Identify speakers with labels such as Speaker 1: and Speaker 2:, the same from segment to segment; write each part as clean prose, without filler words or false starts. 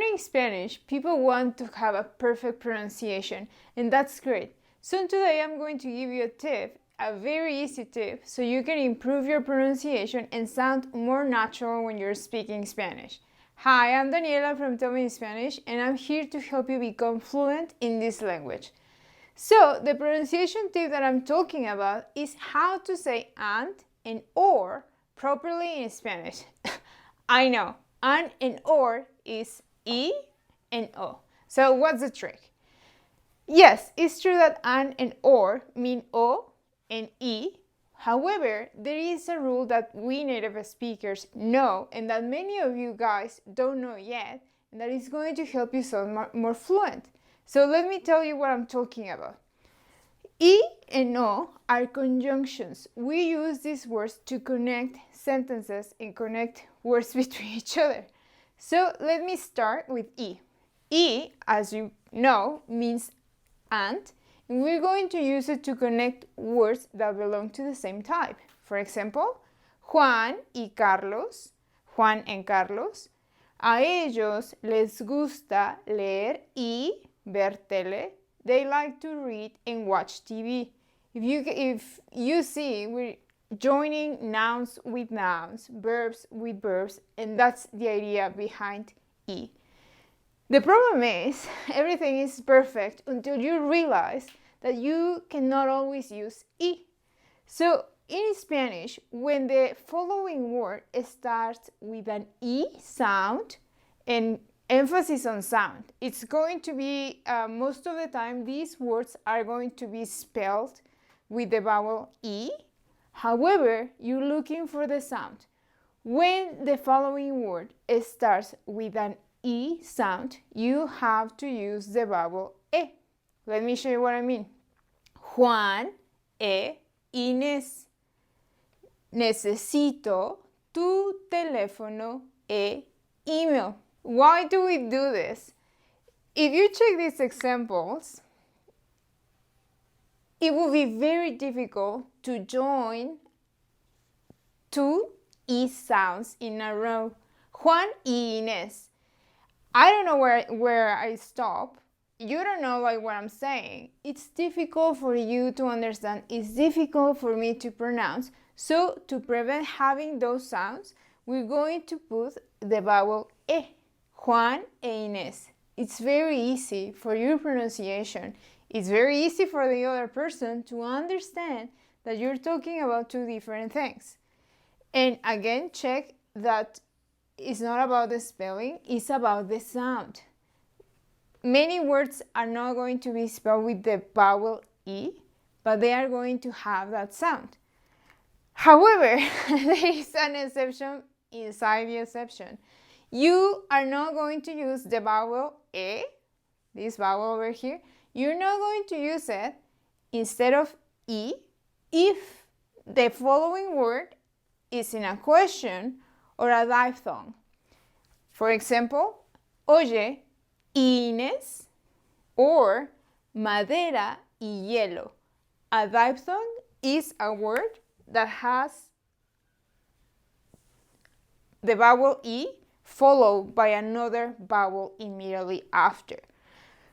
Speaker 1: learning Spanish, people want to have a perfect pronunciation, and that's great. So today I'm going to give you a tip, a very easy tip, so you can improve your pronunciation and sound more natural when you're speaking Spanish. Hi, I'm Daniela from Tell Me in Spanish, and I'm here to help you become fluent in this language. So the pronunciation tip that I'm talking about is how to say and or properly in Spanish. I know, and or is E and O. So what's the trick? Yes, it's true that and or mean O and E. However, there is a rule that we native speakers know and that many of you guys don't know yet, and that is going to help you sound more fluent. So let me tell you what I'm talking about. E and O are conjunctions. We use these words to connect sentences and connect words between each other. So let me start with E. E, as you know, means and we're going to use it to connect words that belong to the same type. For example, Juan y Carlos, Juan and Carlos, a ellos les gusta leer y ver tele. They like to read and watch TV. If you see, we're joining nouns with nouns, verbs with verbs, and that's the idea behind E. The problem is, everything is perfect until you realize that you cannot always use E. So in Spanish, when the following word starts with an E sound and emphasis on sound, it's going to be, most of the time, these words are going to be spelled with the vowel E. However, you're looking for the sound. When the following word starts with an E sound, you have to use the vowel E. Let me show you what I mean. Juan e Inés. Necesito tu teléfono e email. Why do we do this? If you check these examples, it will be very difficult to join two E sounds in a row. Juan y Inés. I don't know where I stop. You don't know what I'm saying. It's difficult for you to understand. It's difficult for me to pronounce. So to prevent having those sounds, we're going to put the vowel E. Juan e Inés. It's very easy for your pronunciation. It's very easy for the other person to understand that you're talking about two different things. And again, check that it's not about the spelling, it's about the sound. Many words are not going to be spelled with the vowel E, but they are going to have that sound. However, there is an exception inside the exception. You are not going to use the vowel E, this vowel over here. You're not going to use it instead of E if the following word is in a question or a diphthong. For example, oye, Inés, or madera y hielo. A diphthong is a word that has the vowel E followed by another vowel immediately after.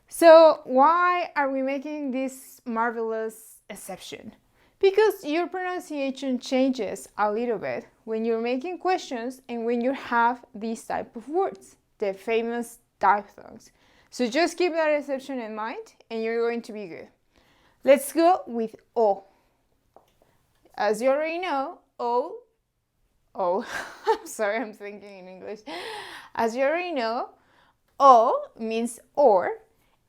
Speaker 1: So why are we making this marvelous exception? Because your pronunciation changes a little bit when you're making questions and when you have these type of words, the famous diphthongs. So just keep that exception in mind and you're going to be good. Let's go with O. As you already know, O, I'm sorry, I'm thinking in English. As you already know, O means or,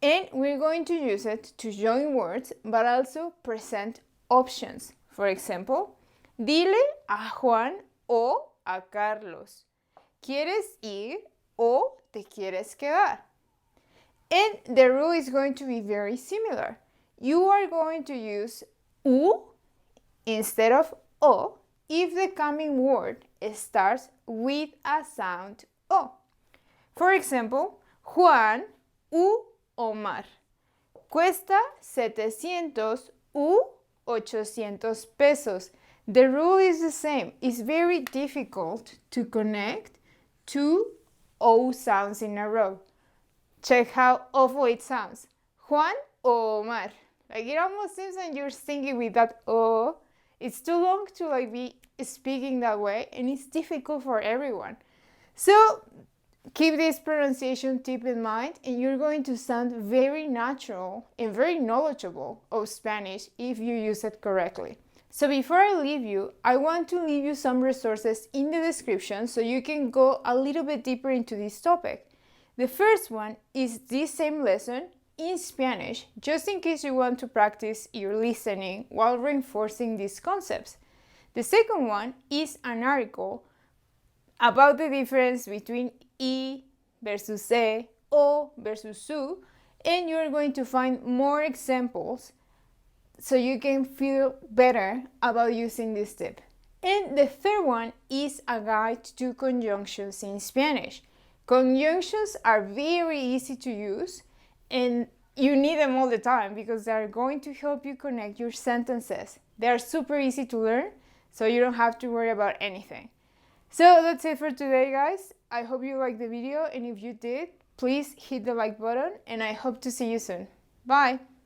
Speaker 1: and we're going to use it to join words, but also present options. For example, dile a Juan o a Carlos. ¿Quieres ir o te quieres quedar? And the rule is going to be very similar. You are going to use U instead of O if the coming word starts with a sound O. For example, Juan u Omar. Cuesta 700 u 800 pesos. The rule is the same. It's very difficult to connect two O sounds in a row. check how awful it sounds. Juan o Omar. Like it almost seems like you're singing with that O. It's too long to like be speaking that way, and it's difficult for everyone. So keep this pronunciation tip in mind, and you're going to sound very natural and very knowledgeable of Spanish if you use it correctly. So before I leave you, I want to leave you some resources in the description so you can go a little bit deeper into this topic. The first one is this same lesson in Spanish, just in case you want to practice your listening while reinforcing these concepts. The second one is an article about the difference between I versus E, O versus su, and you're going to find more examples so you can feel better about using this tip. And the third one is a guide to conjunctions in Spanish. Conjunctions are very easy to use, and you need them all the time because they are going to help you connect your sentences. They are super easy to learn, so you don't have to worry about anything. So that's it for today, guys. I hope you liked the video, and if you did, please hit the like button, and I hope to see you soon. Bye!